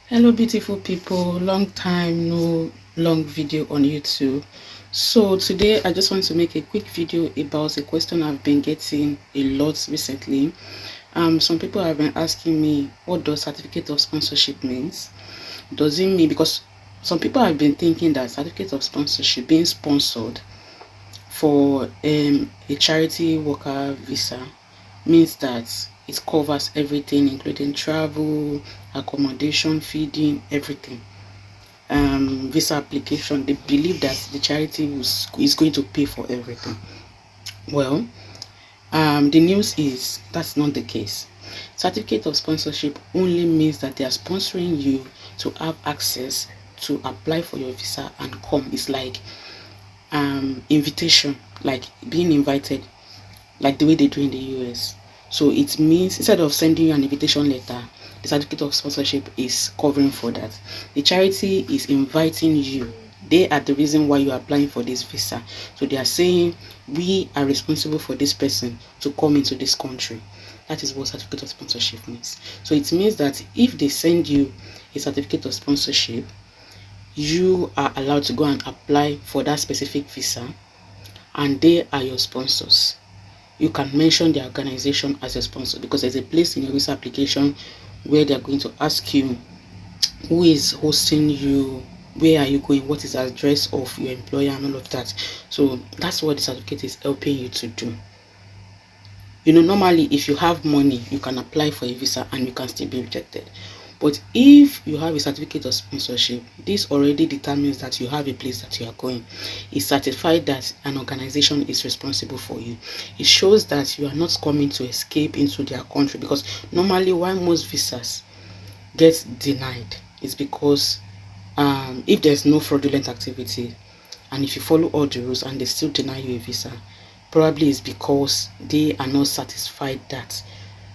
Hello beautiful people, long time no long video on YouTube. So today I just want to make a quick video about a question I've been getting a lot recently. Some people have been asking me, what does certificate of sponsorship means? Does it mean, because some people have been thinking that certificate of sponsorship, being sponsored for a charity worker visa, means that it covers everything, including travel, accommodation, feeding, everything. Visa application, they believe that the charity is going to pay for everything. Well, the news is that's not the case. Certificate of sponsorship only means that they are sponsoring you to have access to apply for your visa and come. It's like invitation, like being invited, like the way they do in the US. So it means instead of sending you an invitation letter, the certificate of sponsorship is covering for that. The charity is inviting you. They are the reason why you are applying for this visa. So they are saying, we are responsible for this person to come into this country. That is what certificate of sponsorship means. So it means that if they send you a certificate of sponsorship, you are allowed to go and apply for that specific visa, and they are your sponsors. You can mention the organization as a sponsor, because there's a place in your visa application where they're going to ask you who is hosting you, where are you going, what is the address of your employer, and all of that. So that's what the certificate is helping you to do. Normally if you have money, you can apply for a visa and you can still be rejected. But if you have a certificate of sponsorship, this already determines that you have a place that you are going. It's certified that an organization is responsible for you. It shows that you are not coming to escape into their country, because normally why most visas get denied is because if there's no fraudulent activity, and if you follow all the rules and they still deny you a visa, probably is because they are not satisfied that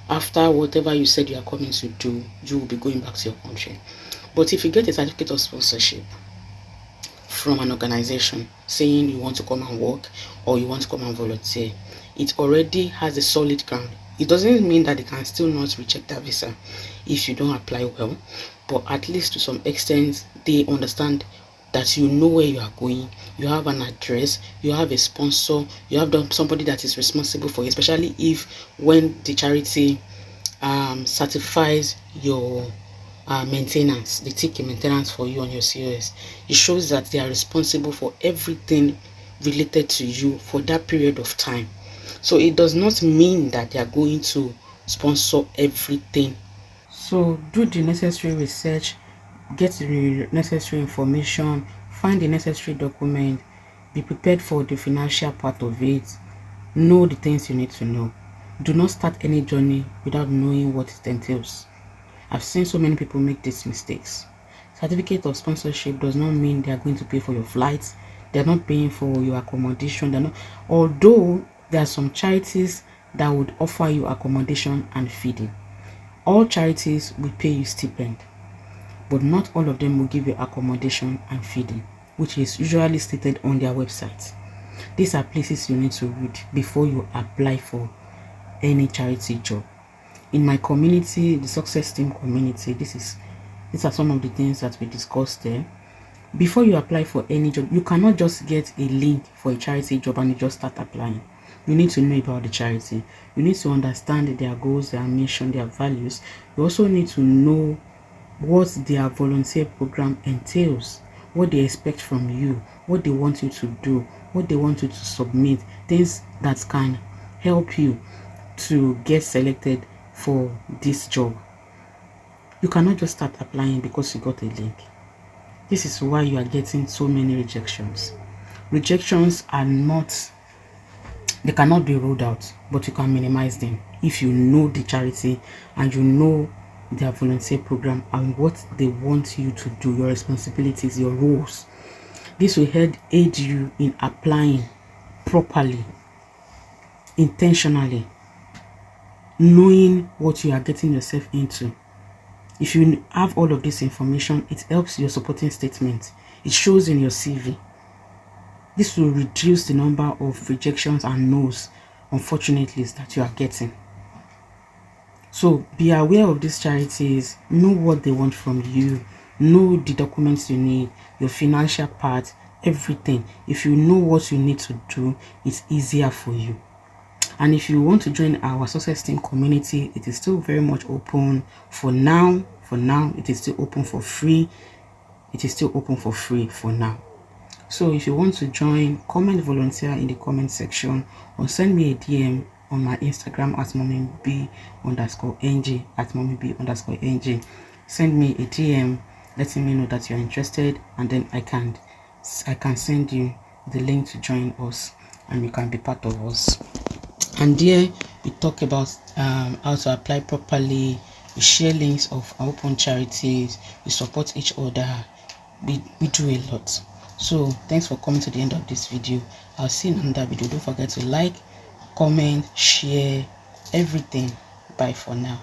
after whatever you said you are coming to do, you will be going back to your country. But if you get a certificate of sponsorship from an organization saying you want to come and work or you want to come and volunteer, it already has a solid ground. It doesn't mean that they can still not reject that visa if you don't apply well, but at least to some extent they understand that you know where you are going, you have an address, you have a sponsor, you have somebody that is responsible for you, especially if when the charity certifies your maintenance, they take a maintenance for you on your COS. It shows that they are responsible for everything related to you for that period of time. So it does not mean that they are going to sponsor everything. So do the necessary research, get the necessary information, find the necessary document, be prepared for the financial part of it, know the things you need to know. Do not start any journey without knowing what it entails. I've seen so many people make these mistakes. Certificate of sponsorship does not mean they are going to pay for your flights. They're not paying for your accommodation. They're not, although there are some charities that would offer you accommodation and feeding. All charities will pay you stipend, but not all of them will give you accommodation and feeding, which is usually stated on their website. These are places you need to read before you apply for any charity job. In my community, the success team community, these are some of the things that we discussed there. Before you apply for any job, you cannot just get a link for a charity job and you just start applying. You need to know about the charity. You need to understand their goals, their mission, their values. You also need to know what their volunteer program entails, what they expect from you, what they want you to do, what they want you to submit, things that can help you to get selected for this job. You cannot just start applying because you got a link. This is why you are getting so many rejections. Rejections are not, they cannot be ruled out, but you can minimize them if you know the charity and you know their volunteer program and what they want you to do, your responsibilities, your roles. This will help aid you in applying properly, intentionally, knowing what you are getting yourself into. If you have all of this information, it helps your supporting statement. It shows in your CV. This will reduce the number of rejections and no's, unfortunately, that you are getting. So be aware of these charities, know what they want from you, know the documents you need, your financial part, everything. If you know what you need to do, it's easier for you. And if you want to join our success team community, it is still very much open for now. It is still open for free. It is still open for free for now. So if you want to join, comment volunteer in the comment section, or send me a DM on my Instagram at mommyb_ng, at mommyb_ng. Send me a DM letting me know that you're interested, and then I can send you the link to join us, and you can be part of us. And there we talk about how to apply properly. We share links of our open charities. We support each other. We do a lot. So thanks for coming to the end of this video. I'll see you in another video. Don't forget to like, comment, share, everything. Bye for now.